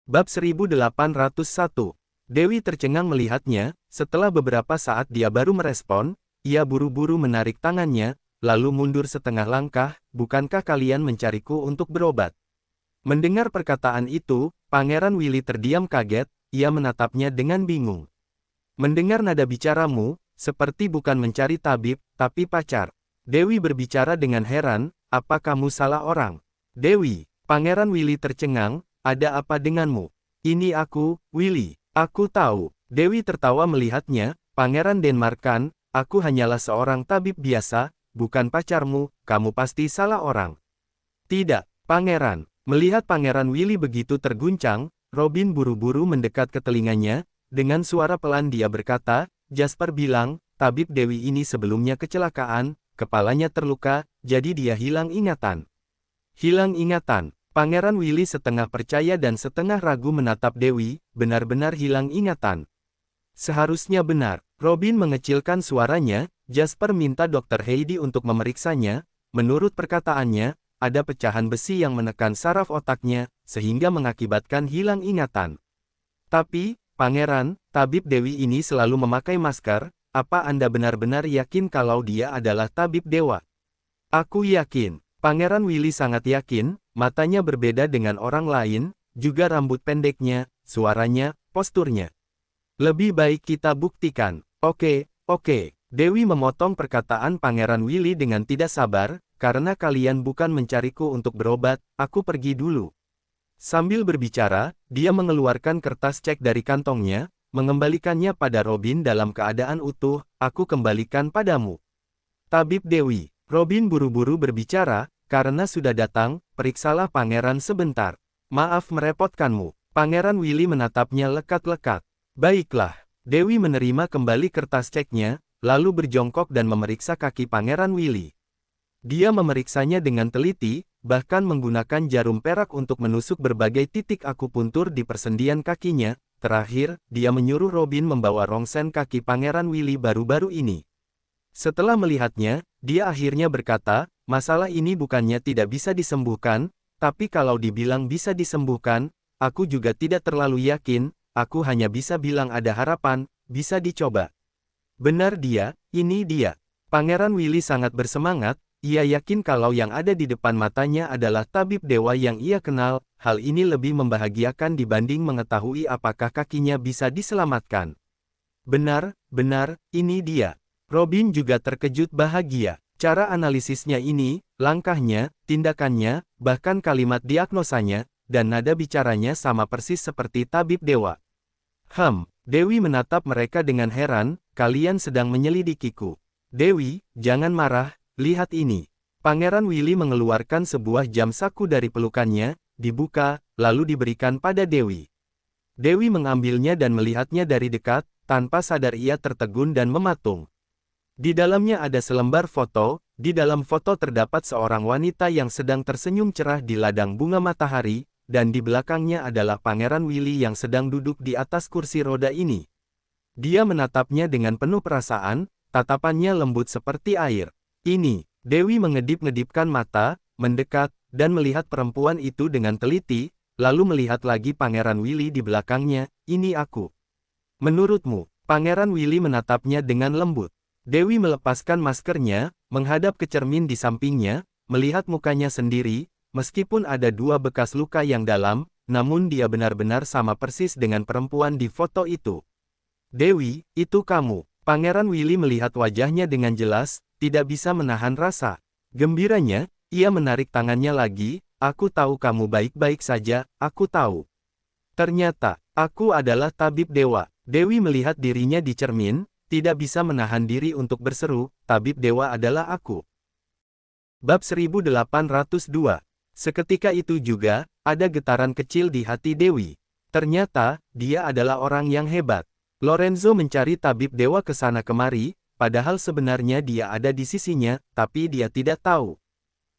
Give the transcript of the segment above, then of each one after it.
Bab 1801. Dewi tercengang melihatnya, setelah beberapa saat dia baru merespon, ia buru-buru menarik tangannya, lalu mundur setengah langkah, bukankah kalian mencariku untuk berobat? Mendengar perkataan itu, Pangeran Willy terdiam kaget, ia menatapnya dengan bingung. Mendengar nada bicaramu, seperti bukan mencari tabib, tapi pacar. Dewi berbicara dengan heran, apa kamu salah orang? Dewi, Pangeran Willy tercengang, ada apa denganmu? Ini aku, Willy. Aku tahu. Dewi tertawa melihatnya, Pangeran Denmarkan, aku hanyalah seorang tabib biasa, bukan pacarmu, kamu pasti salah orang. Tidak, Pangeran. Melihat Pangeran Willy begitu terguncang, Robin buru-buru mendekat ke telinganya, dengan suara pelan dia berkata, Jasper bilang, tabib Dewi ini sebelumnya kecelakaan, kepalanya terluka, jadi dia hilang ingatan. Hilang ingatan. Pangeran Willy setengah percaya dan setengah ragu menatap Dewi, benar-benar hilang ingatan. Seharusnya benar. Robin mengecilkan suaranya, Jasper minta Dr. Heidi untuk memeriksanya, menurut perkataannya, ada pecahan besi yang menekan saraf otaknya, sehingga mengakibatkan hilang ingatan. Tapi, Pangeran, tabib Dewi ini selalu memakai masker, apa Anda benar-benar yakin kalau dia adalah tabib dewa? Aku yakin. Pangeran Willy sangat yakin, matanya berbeda dengan orang lain, juga rambut pendeknya, suaranya, posturnya. Lebih baik kita buktikan. Oke. Dewi memotong perkataan Pangeran Willy dengan tidak sabar, karena kalian bukan mencariku untuk berobat, aku pergi dulu. Sambil berbicara, dia mengeluarkan kertas cek dari kantongnya, mengembalikannya pada Robin dalam keadaan utuh, aku kembalikan padamu. Tabib Dewi. Robin buru-buru berbicara, karena sudah datang, periksalah pangeran sebentar. Maaf merepotkanmu. Pangeran Willy menatapnya lekat-lekat. Baiklah. Dewi menerima kembali kertas ceknya, lalu berjongkok dan memeriksa kaki Pangeran Willy. Dia memeriksanya dengan teliti, bahkan menggunakan jarum perak untuk menusuk berbagai titik akupuntur di persendian kakinya. Terakhir, dia menyuruh Robin membawa rongsen kaki Pangeran Willy baru-baru ini. Setelah melihatnya, dia akhirnya berkata, masalah ini bukannya tidak bisa disembuhkan, tapi kalau dibilang bisa disembuhkan, aku juga tidak terlalu yakin, aku hanya bisa bilang ada harapan, bisa dicoba. Benar dia, ini dia. Pangeran Willy sangat bersemangat, ia yakin kalau yang ada di depan matanya adalah tabib dewa yang ia kenal, hal ini lebih membahagiakan dibanding mengetahui apakah kakinya bisa diselamatkan. Benar, ini dia. Robin juga terkejut bahagia. Cara analisisnya ini, langkahnya, tindakannya, bahkan kalimat diagnosanya, dan nada bicaranya sama persis seperti tabib dewa. Dewi menatap mereka dengan heran, kalian sedang menyelidikiku. Dewi, jangan marah, lihat ini. Pangeran Willy mengeluarkan sebuah jam saku dari pelukannya, dibuka, lalu diberikan pada Dewi. Dewi mengambilnya dan melihatnya dari dekat, tanpa sadar ia tertegun dan mematung. Di dalamnya ada selembar foto, di dalam foto terdapat seorang wanita yang sedang tersenyum cerah di ladang bunga matahari, dan di belakangnya adalah Pangeran Willy yang sedang duduk di atas kursi roda ini. Dia menatapnya dengan penuh perasaan, tatapannya lembut seperti air. Ini, Dewi mengedip-ngedipkan mata, mendekat, dan melihat perempuan itu dengan teliti, lalu melihat lagi Pangeran Willy di belakangnya, ini aku. Menurutmu, Pangeran Willy menatapnya dengan lembut. Dewi melepaskan maskernya, menghadap ke cermin di sampingnya, melihat mukanya sendiri, meskipun ada dua bekas luka yang dalam, namun dia benar-benar sama persis dengan perempuan di foto itu. Dewi, itu kamu. Pangeran Willy melihat wajahnya dengan jelas, tidak bisa menahan rasa gembiranya, ia menarik tangannya lagi, aku tahu kamu baik-baik saja, aku tahu. Ternyata, aku adalah tabib dewa. Dewi melihat dirinya di cermin, tidak bisa menahan diri untuk berseru, tabib dewa adalah aku. Bab 1802. Seketika itu juga, ada getaran kecil di hati Dewi. Ternyata, dia adalah orang yang hebat. Lorenzo mencari tabib dewa ke sana kemari, padahal sebenarnya dia ada di sisinya, tapi dia tidak tahu.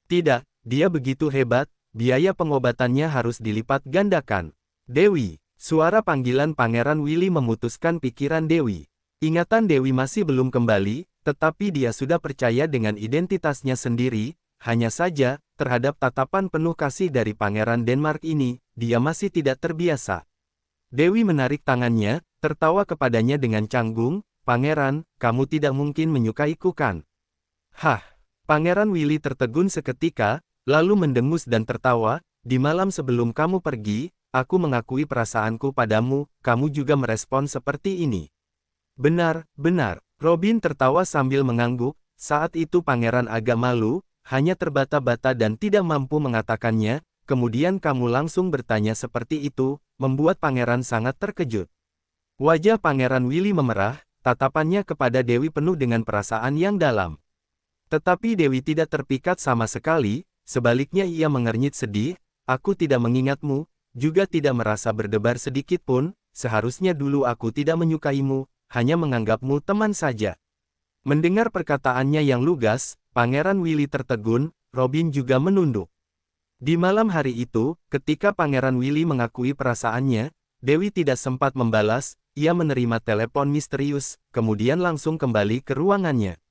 Tidak, dia begitu hebat, biaya pengobatannya harus dilipat gandakan. Dewi, suara panggilan Pangeran Willy memutuskan pikiran Dewi. Ingatan Dewi masih belum kembali, tetapi dia sudah percaya dengan identitasnya sendiri, hanya saja, terhadap tatapan penuh kasih dari Pangeran Denmark ini, dia masih tidak terbiasa. Dewi menarik tangannya, tertawa kepadanya dengan canggung, "Pangeran, kamu tidak mungkin menyukaiku kan?" Hah! Pangeran Willy tertegun seketika, lalu mendengus dan tertawa, "Di malam sebelum kamu pergi, aku mengakui perasaanku padamu, kamu juga merespon seperti ini." "Benar, benar." Robin tertawa sambil mengangguk, saat itu pangeran agak malu, hanya terbata-bata dan tidak mampu mengatakannya, kemudian kamu langsung bertanya seperti itu, membuat pangeran sangat terkejut. Wajah Pangeran Willy memerah, tatapannya kepada Dewi penuh dengan perasaan yang dalam. Tetapi Dewi tidak terpikat sama sekali, sebaliknya ia mengernyit sedih, "Aku tidak mengingatmu, juga tidak merasa berdebar sedikit pun, seharusnya dulu aku tidak menyukaimu, hanya menganggapmu teman saja." Mendengar perkataannya yang lugas, Pangeran Willy tertegun, Robin juga menunduk. Di malam hari itu, ketika Pangeran Willy mengakui perasaannya, Dewi tidak sempat membalas, ia menerima telepon misterius, kemudian langsung kembali ke ruangannya.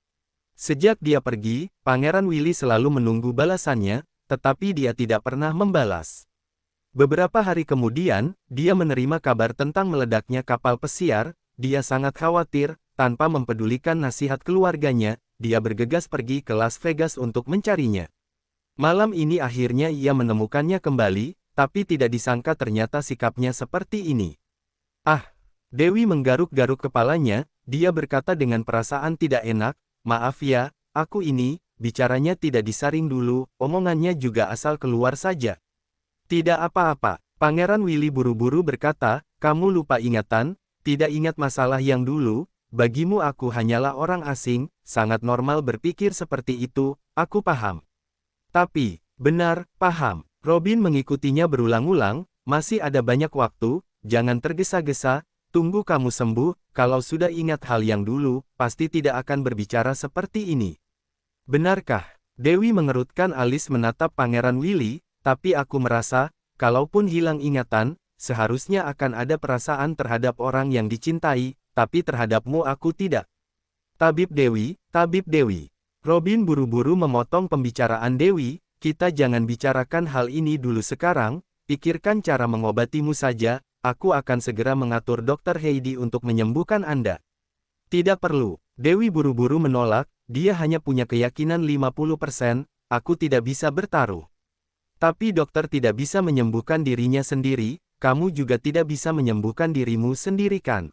Sejak dia pergi, Pangeran Willy selalu menunggu balasannya, tetapi dia tidak pernah membalas. Beberapa hari kemudian, dia menerima kabar tentang meledaknya kapal pesiar, dia sangat khawatir, tanpa mempedulikan nasihat keluarganya, dia bergegas pergi ke Las Vegas untuk mencarinya. Malam ini akhirnya ia menemukannya kembali, tapi tidak disangka ternyata sikapnya seperti ini. "Ah!" Dewi menggaruk-garuk kepalanya, dia berkata dengan perasaan tidak enak, "Maaf ya, aku ini," bicaranya tidak disaring dulu, omongannya juga asal keluar saja. "Tidak apa-apa." Pangeran Willy buru-buru berkata, "Kamu lupa ingatan, tidak ingat masalah yang dulu, bagimu aku hanyalah orang asing, sangat normal berpikir seperti itu, aku paham." "Tapi, benar, paham." Robin mengikutinya berulang-ulang, "Masih ada banyak waktu, jangan tergesa-gesa, tunggu kamu sembuh, kalau sudah ingat hal yang dulu, pasti tidak akan berbicara seperti ini." "Benarkah?" Dewi mengerutkan alis menatap Pangeran Willy, "Tapi aku merasa, kalaupun hilang ingatan, seharusnya akan ada perasaan terhadap orang yang dicintai, tapi terhadapmu aku tidak." Tabib Dewi, Tabib Dewi." Robin buru-buru memotong pembicaraan Dewi, "Kita jangan bicarakan hal ini dulu sekarang, pikirkan cara mengobatimu saja, aku akan segera mengatur Dr. Heidi untuk menyembuhkan Anda." "Tidak perlu." Dewi buru-buru menolak, dia hanya punya keyakinan 50%, aku tidak bisa bertaruh. "Tapi dokter tidak bisa menyembuhkan dirinya sendiri, kamu juga tidak bisa menyembuhkan dirimu sendiri kan?"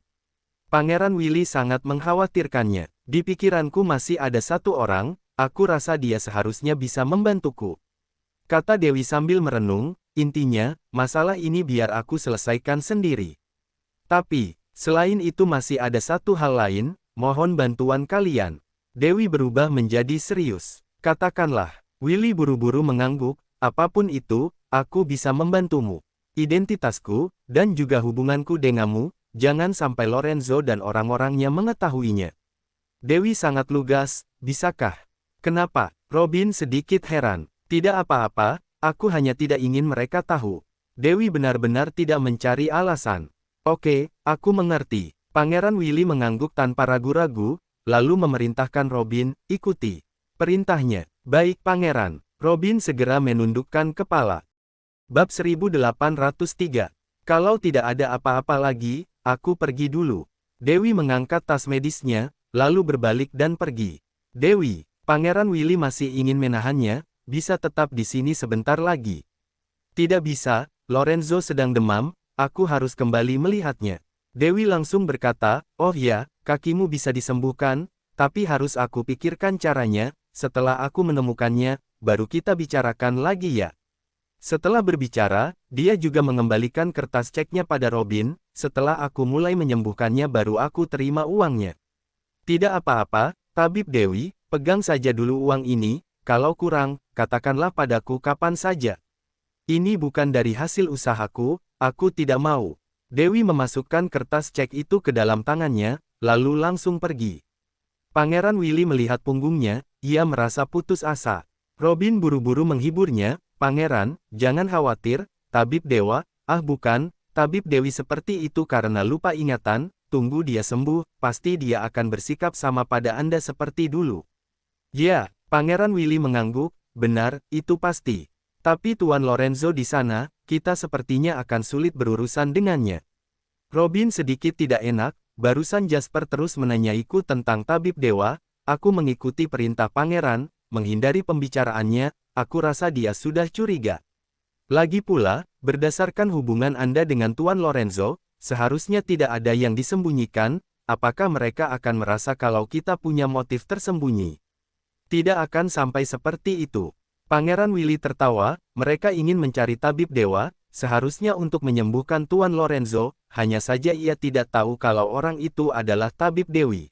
Pangeran Willy sangat mengkhawatirkannya. "Di pikiranku masih ada satu orang, aku rasa dia seharusnya bisa membantuku," kata Dewi sambil merenung, "intinya, masalah ini biar aku selesaikan sendiri. Tapi, selain itu masih ada satu hal lain, mohon bantuan kalian." Dewi berubah menjadi serius. "Katakanlah." Willy buru-buru mengangguk, "Apapun itu, aku bisa membantumu. Identitasku, dan juga hubunganku denganmu, jangan sampai Lorenzo dan orang-orangnya mengetahuinya." Dewi sangat lugas, "Bisakah?" "Kenapa?" Robin sedikit heran. "Tidak apa-apa, aku hanya tidak ingin mereka tahu." Dewi benar-benar tidak mencari alasan. "Oke, aku mengerti." Pangeran Willy mengangguk tanpa ragu-ragu, lalu memerintahkan Robin, "Ikuti perintahnya." "Baik Pangeran." Robin segera menundukkan kepala. Bab 1803. "Kalau tidak ada apa-apa lagi, aku pergi dulu." Dewi mengangkat tas medisnya, lalu berbalik dan pergi. "Dewi." Pangeran Willy masih ingin menahannya, "Bisa tetap di sini sebentar lagi." "Tidak bisa, Lorenzo sedang demam, aku harus kembali melihatnya." Dewi langsung berkata, "Oh ya, kakimu bisa disembuhkan, tapi harus aku pikirkan caranya, setelah aku menemukannya, baru kita bicarakan lagi ya." Setelah berbicara, dia juga mengembalikan kertas ceknya pada Robin, "Setelah aku mulai menyembuhkannya baru aku terima uangnya." "Tidak apa-apa, Tabib Dewi, pegang saja dulu uang ini, kalau kurang, katakanlah padaku kapan saja. Ini bukan dari hasil usahaku, aku tidak mau." Dewi memasukkan kertas cek itu ke dalam tangannya, lalu langsung pergi. Pangeran Willy melihat punggungnya, ia merasa putus asa. Robin buru-buru menghiburnya, "Pangeran, jangan khawatir, Tabib Dewa." "Ah bukan, Tabib Dewi seperti itu karena lupa ingatan, tunggu dia sembuh, pasti dia akan bersikap sama pada Anda seperti dulu." "Ya." Pangeran Willy mengangguk, benar, itu pasti. Tapi Tuan Lorenzo di sana, kita sepertinya akan sulit berurusan dengannya. Robin sedikit tidak enak, barusan Jasper terus menanyaiku tentang tabib dewa, aku mengikuti perintah pangeran, menghindari pembicaraannya, aku rasa dia sudah curiga. Lagi pula, berdasarkan hubungan Anda dengan Tuan Lorenzo, seharusnya tidak ada yang disembunyikan, apakah mereka akan merasa kalau kita punya motif tersembunyi? Tidak akan sampai seperti itu. Pangeran Willy tertawa, mereka ingin mencari tabib dewa, seharusnya untuk menyembuhkan Tuan Lorenzo, hanya saja ia tidak tahu kalau orang itu adalah tabib dewi.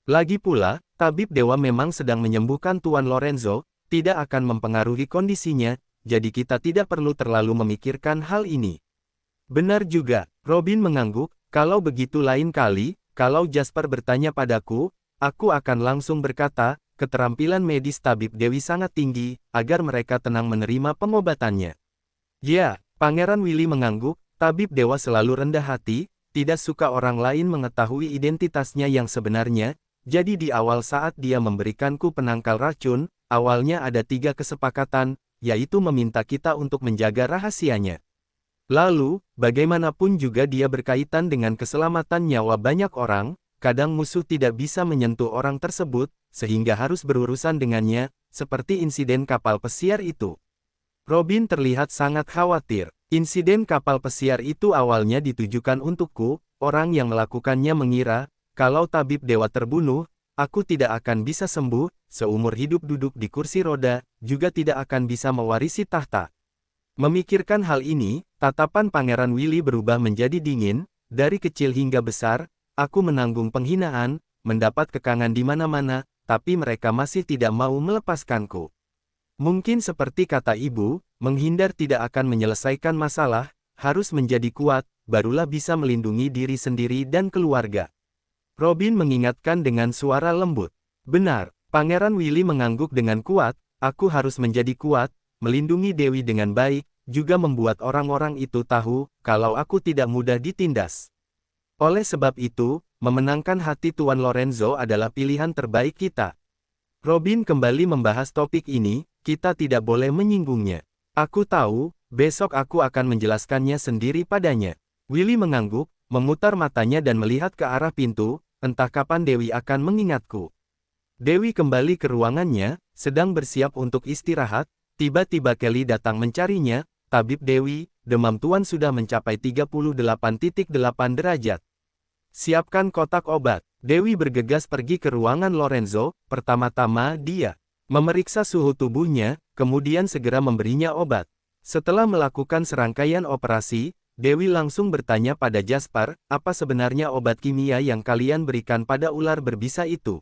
Lagi pula, tabib dewa memang sedang menyembuhkan Tuan Lorenzo, tidak akan mempengaruhi kondisinya, jadi kita tidak perlu terlalu memikirkan hal ini. Benar juga, Robin mengangguk, kalau begitu lain kali, kalau Jasper bertanya padaku, aku akan langsung berkata, keterampilan medis tabib dewi sangat tinggi, agar mereka tenang menerima pengobatannya. Ya, Pangeran Willy mengangguk, tabib dewa selalu rendah hati, tidak suka orang lain mengetahui identitasnya yang sebenarnya, jadi di awal saat dia memberikanku penangkal racun, awalnya ada 3 kesepakatan, yaitu meminta kita untuk menjaga rahasianya. Lalu, bagaimanapun juga dia berkaitan dengan keselamatan nyawa banyak orang, kadang musuh tidak bisa menyentuh orang tersebut, sehingga harus berurusan dengannya, seperti insiden kapal pesiar itu. Robin terlihat sangat khawatir. Insiden kapal pesiar itu awalnya ditujukan untukku, orang yang melakukannya mengira, kalau tabib dewa terbunuh, aku tidak akan bisa sembuh, seumur hidup duduk di kursi roda, juga tidak akan bisa mewarisi tahta. Memikirkan hal ini, tatapan Pangeran Willy berubah menjadi dingin, dari kecil hingga besar, aku menanggung penghinaan, mendapat kekangan di mana-mana, tapi mereka masih tidak mau melepaskanku. Mungkin seperti kata ibu, menghindar tidak akan menyelesaikan masalah, harus menjadi kuat, barulah bisa melindungi diri sendiri dan keluarga. Robin mengingatkan dengan suara lembut. Benar, Pangeran Willy mengangguk dengan kuat, aku harus menjadi kuat, melindungi Dewi dengan baik, juga membuat orang-orang itu tahu, kalau aku tidak mudah ditindas. Oleh sebab itu, memenangkan hati Tuan Lorenzo adalah pilihan terbaik kita. Robin kembali membahas topik ini, kita tidak boleh menyinggungnya. Aku tahu, besok aku akan menjelaskannya sendiri padanya. Willy mengangguk, memutar matanya dan melihat ke arah pintu, entah kapan Dewi akan mengingatku. Dewi kembali ke ruangannya, sedang bersiap untuk istirahat, tiba-tiba Kelly datang mencarinya, tabib Dewi, demam Tuan sudah mencapai 38,8 derajat. Siapkan kotak obat. Dewi bergegas pergi ke ruangan Lorenzo, pertama-tama dia memeriksa suhu tubuhnya, kemudian segera memberinya obat. Setelah melakukan serangkaian operasi, Dewi langsung bertanya pada Jasper, apa sebenarnya obat kimia yang kalian berikan pada ular berbisa itu?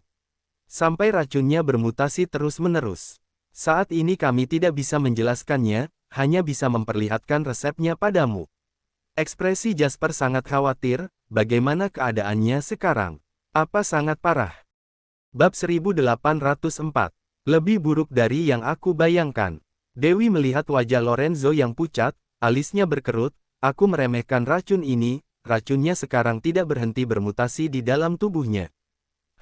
Sampai racunnya bermutasi terus-menerus. Saat ini kami tidak bisa menjelaskannya, hanya bisa memperlihatkan resepnya padamu. Ekspresi Jasper sangat khawatir, bagaimana keadaannya sekarang? Apa sangat parah? Bab 1804. Lebih buruk dari yang aku bayangkan. Dewi melihat wajah Lorenzo yang pucat, alisnya berkerut, aku meremehkan racun ini, racunnya sekarang tidak berhenti bermutasi di dalam tubuhnya.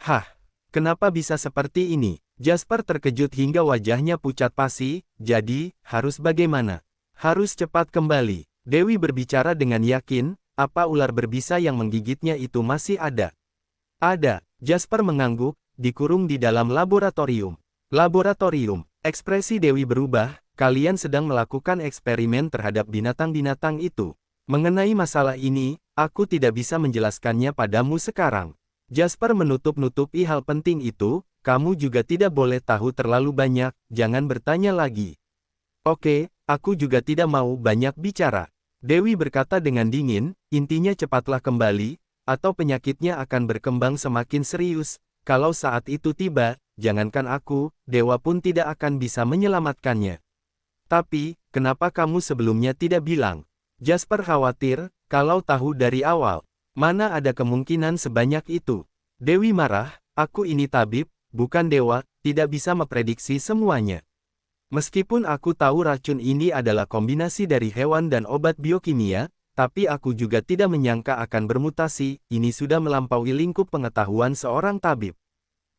Hah, kenapa bisa seperti ini? Jasper terkejut hingga wajahnya pucat pasi, jadi, harus bagaimana? Harus cepat kembali. Dewi berbicara dengan yakin, apa ular berbisa yang menggigitnya itu masih ada? Ada, Jasper mengangguk, dikurung di dalam laboratorium. Laboratorium, ekspresi Dewi berubah, kalian sedang melakukan eksperimen terhadap binatang-binatang itu. Mengenai masalah ini, aku tidak bisa menjelaskannya padamu sekarang. Jasper menutup-nutupi hal penting itu, kamu juga tidak boleh tahu terlalu banyak, jangan bertanya lagi. Oke, aku juga tidak mau banyak bicara. Dewi berkata dengan dingin, intinya cepatlah kembali, atau penyakitnya akan berkembang semakin serius. Kalau saat itu tiba, jangankan aku, dewa pun tidak akan bisa menyelamatkannya. Tapi, kenapa kamu sebelumnya tidak bilang? Jasper khawatir, kalau tahu dari awal. Mana ada kemungkinan sebanyak itu? Dewi marah, aku ini tabib, bukan dewa, tidak bisa memprediksi semuanya. Meskipun aku tahu racun ini adalah kombinasi dari hewan dan obat biokimia, tapi aku juga tidak menyangka akan bermutasi, ini sudah melampaui lingkup pengetahuan seorang tabib.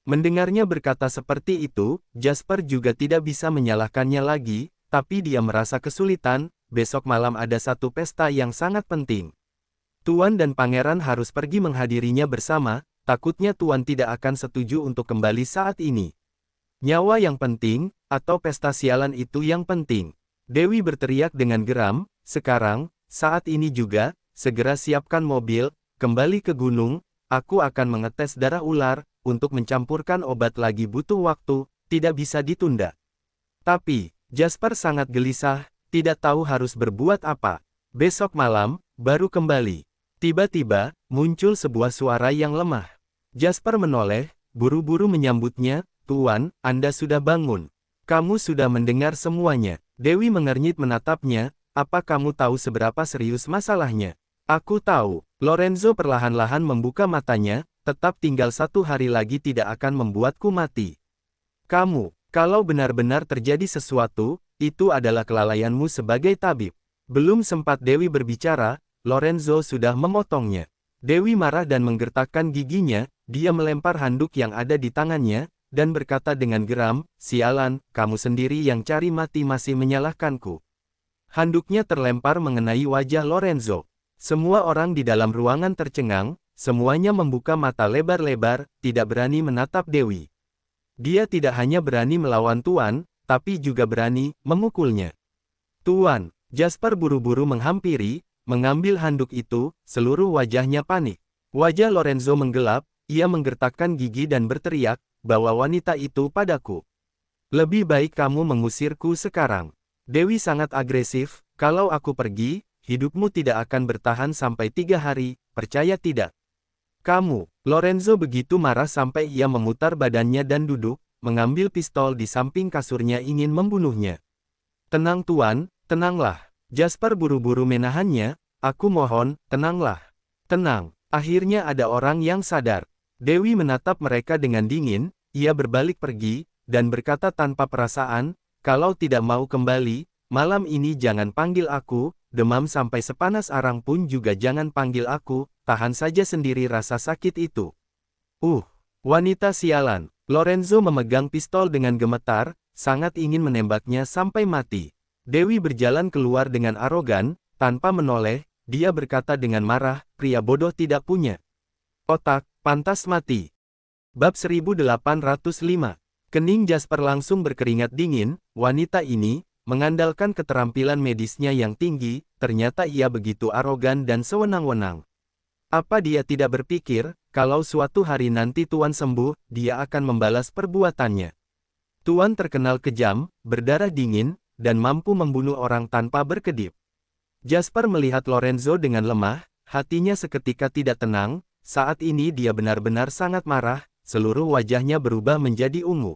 Mendengarnya berkata seperti itu, Jasper juga tidak bisa menyalahkannya lagi, tapi dia merasa kesulitan. Besok malam ada satu pesta yang sangat penting. Tuan dan pangeran harus pergi menghadirinya bersama, takutnya Tuan tidak akan setuju untuk kembali saat ini. Nyawa yang penting, atau pesta sialan itu yang penting. Dewi berteriak dengan geram, sekarang, saat ini juga, segera siapkan mobil, kembali ke gunung, aku akan mengetes darah ular, untuk mencampurkan obat lagi butuh waktu, tidak bisa ditunda. Tapi, Jasper sangat gelisah, tidak tahu harus berbuat apa. Besok malam, baru kembali. Tiba-tiba, muncul sebuah suara yang lemah. Jasper menoleh, buru-buru menyambutnya, Tuan, Anda sudah bangun. Kamu sudah mendengar semuanya. Dewi mengernyit menatapnya, apa kamu tahu seberapa serius masalahnya? Aku tahu. Lorenzo perlahan-lahan membuka matanya, tetap tinggal 1 hari lagi tidak akan membuatku mati. Kamu, kalau benar-benar terjadi sesuatu, itu adalah kelalaianmu sebagai tabib. Belum sempat Dewi berbicara, Lorenzo sudah memotongnya. Dewi marah dan menggertakkan giginya, dia melempar handuk yang ada di tangannya, dan berkata dengan geram, sialan, kamu sendiri yang cari mati masih menyalahkanku. Handuknya terlempar mengenai wajah Lorenzo. Semua orang di dalam ruangan tercengang, semuanya membuka mata lebar-lebar, tidak berani menatap Dewi. Dia tidak hanya berani melawan Tuan, tapi juga berani memukulnya. Tuan, Jasper buru-buru menghampiri, mengambil handuk itu, seluruh wajahnya panik. Wajah Lorenzo menggelap, ia menggertakkan gigi dan berteriak, bawa wanita itu padaku. Lebih baik kamu mengusirku sekarang. Dewi sangat agresif, kalau aku pergi, hidupmu tidak akan bertahan sampai 3 hari, percaya tidak? Kamu, Lorenzo begitu marah sampai ia memutar badannya dan duduk, mengambil pistol di samping kasurnya ingin membunuhnya. Tenang Tuan, tenanglah. Jasper buru-buru menahannya, aku mohon, tenanglah. Tenang, akhirnya ada orang yang sadar. Dewi menatap mereka dengan dingin, ia berbalik pergi, dan berkata tanpa perasaan, kalau tidak mau kembali, malam ini jangan panggil aku, demam sampai sepanas arang pun juga jangan panggil aku, tahan saja sendiri rasa sakit itu. Wanita sialan. Lorenzo memegang pistol dengan gemetar, sangat ingin menembaknya sampai mati. Dewi berjalan keluar dengan arogan, tanpa menoleh, dia berkata dengan marah, pria bodoh tidak punya otak, pantas mati. Bab 1805. Kening Jasper langsung berkeringat dingin, wanita ini, mengandalkan keterampilan medisnya yang tinggi, ternyata ia begitu arogan dan sewenang-wenang. Apa dia tidak berpikir, kalau suatu hari nanti Tuan sembuh, dia akan membalas perbuatannya. Tuan terkenal kejam, berdarah dingin, dan mampu membunuh orang tanpa berkedip. Jasper melihat Lorenzo dengan lemah, hatinya seketika tidak tenang, saat ini dia benar-benar sangat marah, seluruh wajahnya berubah menjadi ungu.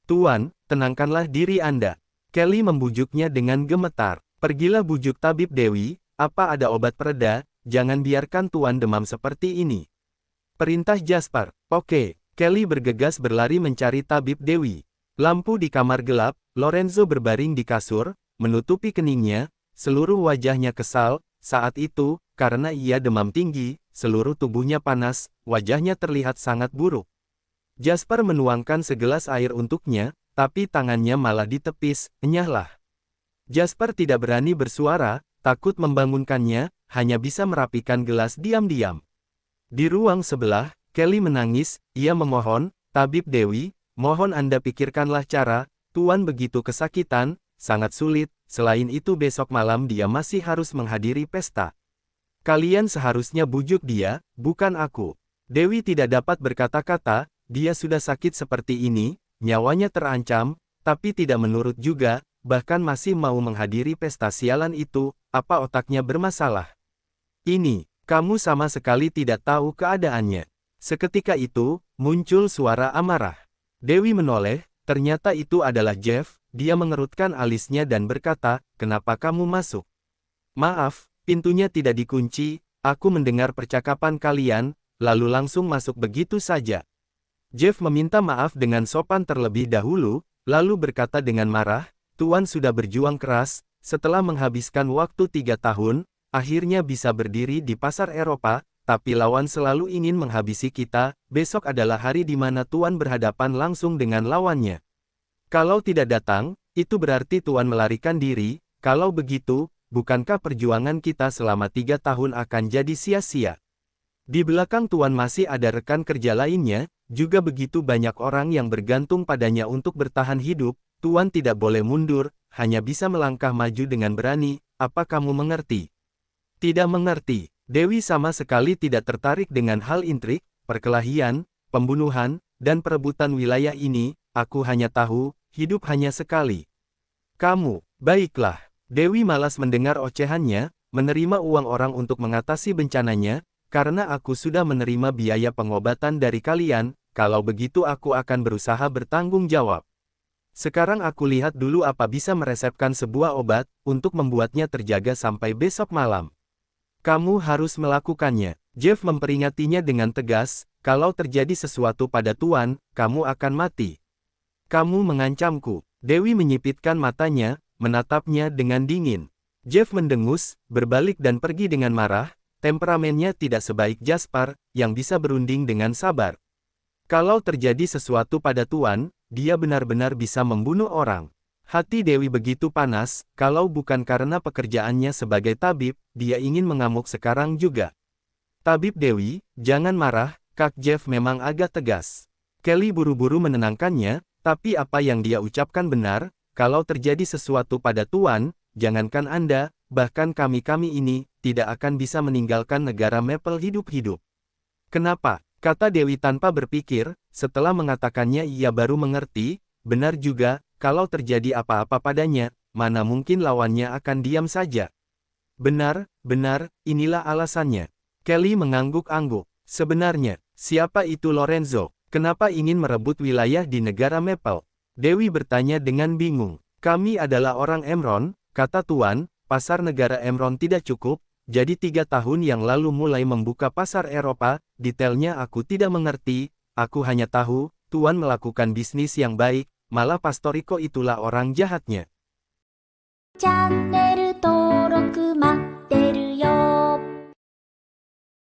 Tuan, tenangkanlah diri Anda. Kelly membujuknya dengan gemetar. Pergilah bujuk tabib Dewi, apa ada obat pereda, jangan biarkan Tuan demam seperti ini. Perintah Jasper. Oke, Kelly bergegas berlari mencari tabib Dewi. Lampu di kamar gelap, Lorenzo berbaring di kasur, menutupi keningnya, seluruh wajahnya kesal, saat itu, karena ia demam tinggi, seluruh tubuhnya panas, wajahnya terlihat sangat buruk. Jasper menuangkan segelas air untuknya, tapi tangannya malah ditepis, enyahlah. Jasper tidak berani bersuara, takut membangunkannya, hanya bisa merapikan gelas diam-diam. Di ruang sebelah, Kelly menangis, ia memohon, tabib Dewi, mohon Anda pikirkanlah cara, Tuan begitu kesakitan, sangat sulit, selain itu besok malam dia masih harus menghadiri pesta. Kalian seharusnya bujuk dia, bukan aku. Dewi tidak dapat berkata-kata, dia sudah sakit seperti ini, nyawanya terancam, tapi tidak menurut juga, bahkan masih mau menghadiri pesta sialan itu, apa otaknya bermasalah. Ini, kamu sama sekali tidak tahu keadaannya. Seketika itu, muncul suara amarah. Dewi menoleh, ternyata itu adalah Jeff, dia mengerutkan alisnya dan berkata, kenapa kamu masuk? Maaf, pintunya tidak dikunci, aku mendengar percakapan kalian, lalu langsung masuk begitu saja. Jeff meminta maaf dengan sopan terlebih dahulu, lalu berkata dengan marah, Tuan sudah berjuang keras, setelah menghabiskan waktu 3 tahun, akhirnya bisa berdiri di pasar Eropa, tapi lawan selalu ingin menghabisi kita. Besok adalah hari di mana Tuan berhadapan langsung dengan lawannya. Kalau tidak datang, itu berarti Tuan melarikan diri. Kalau begitu, bukankah perjuangan kita selama 3 tahun akan jadi sia-sia? Di belakang Tuan masih ada rekan kerja lainnya, juga begitu banyak orang yang bergantung padanya untuk bertahan hidup. Tuan tidak boleh mundur, hanya bisa melangkah maju dengan berani. Apa kamu mengerti? Tidak mengerti. Dewi sama sekali tidak tertarik dengan hal intrik, perkelahian, pembunuhan, dan perebutan wilayah ini. Aku hanya tahu, hidup hanya sekali. Kamu, baiklah. Dewi malas mendengar ocehannya, menerima uang orang untuk mengatasi bencananya, karena aku sudah menerima biaya pengobatan dari kalian. Kalau begitu aku akan berusaha bertanggung jawab. Sekarang aku lihat dulu apa bisa meresepkan sebuah obat, untuk membuatnya terjaga sampai besok malam. Kamu harus melakukannya. Jeff memperingatinya dengan tegas, kalau terjadi sesuatu pada Tuan, kamu akan mati. Kamu mengancamku. Dewi menyipitkan matanya, menatapnya dengan dingin. Jeff mendengus, berbalik dan pergi dengan marah. Temperamennya tidak sebaik Jasper, yang bisa berunding dengan sabar. Kalau terjadi sesuatu pada Tuan, dia benar-benar bisa membunuh orang. Hati Dewi begitu panas, kalau bukan karena pekerjaannya sebagai tabib, dia ingin mengamuk sekarang juga. Tabib Dewi, jangan marah, Kak Jeff memang agak tegas. Kelly buru-buru menenangkannya, tapi apa yang dia ucapkan benar, kalau terjadi sesuatu pada Tuan, jangankan Anda, bahkan kami-kami ini, tidak akan bisa meninggalkan negara Maple hidup-hidup. Kenapa? Kata Dewi tanpa berpikir, setelah mengatakannya ia baru mengerti, benar juga. Kalau terjadi apa-apa padanya, mana mungkin lawannya akan diam saja. Benar, inilah alasannya. Kelly mengangguk-angguk. Sebenarnya, siapa itu Lorenzo? Kenapa ingin merebut wilayah di negara Maple? Dewi bertanya dengan bingung. Kami adalah orang Emron, kata Tuan, pasar negara Emron tidak cukup, jadi 3 tahun yang lalu mulai membuka pasar Eropa. Detailnya aku tidak mengerti, aku hanya tahu, Tuan melakukan bisnis yang baik. Malah Pastorico itulah orang jahatnya.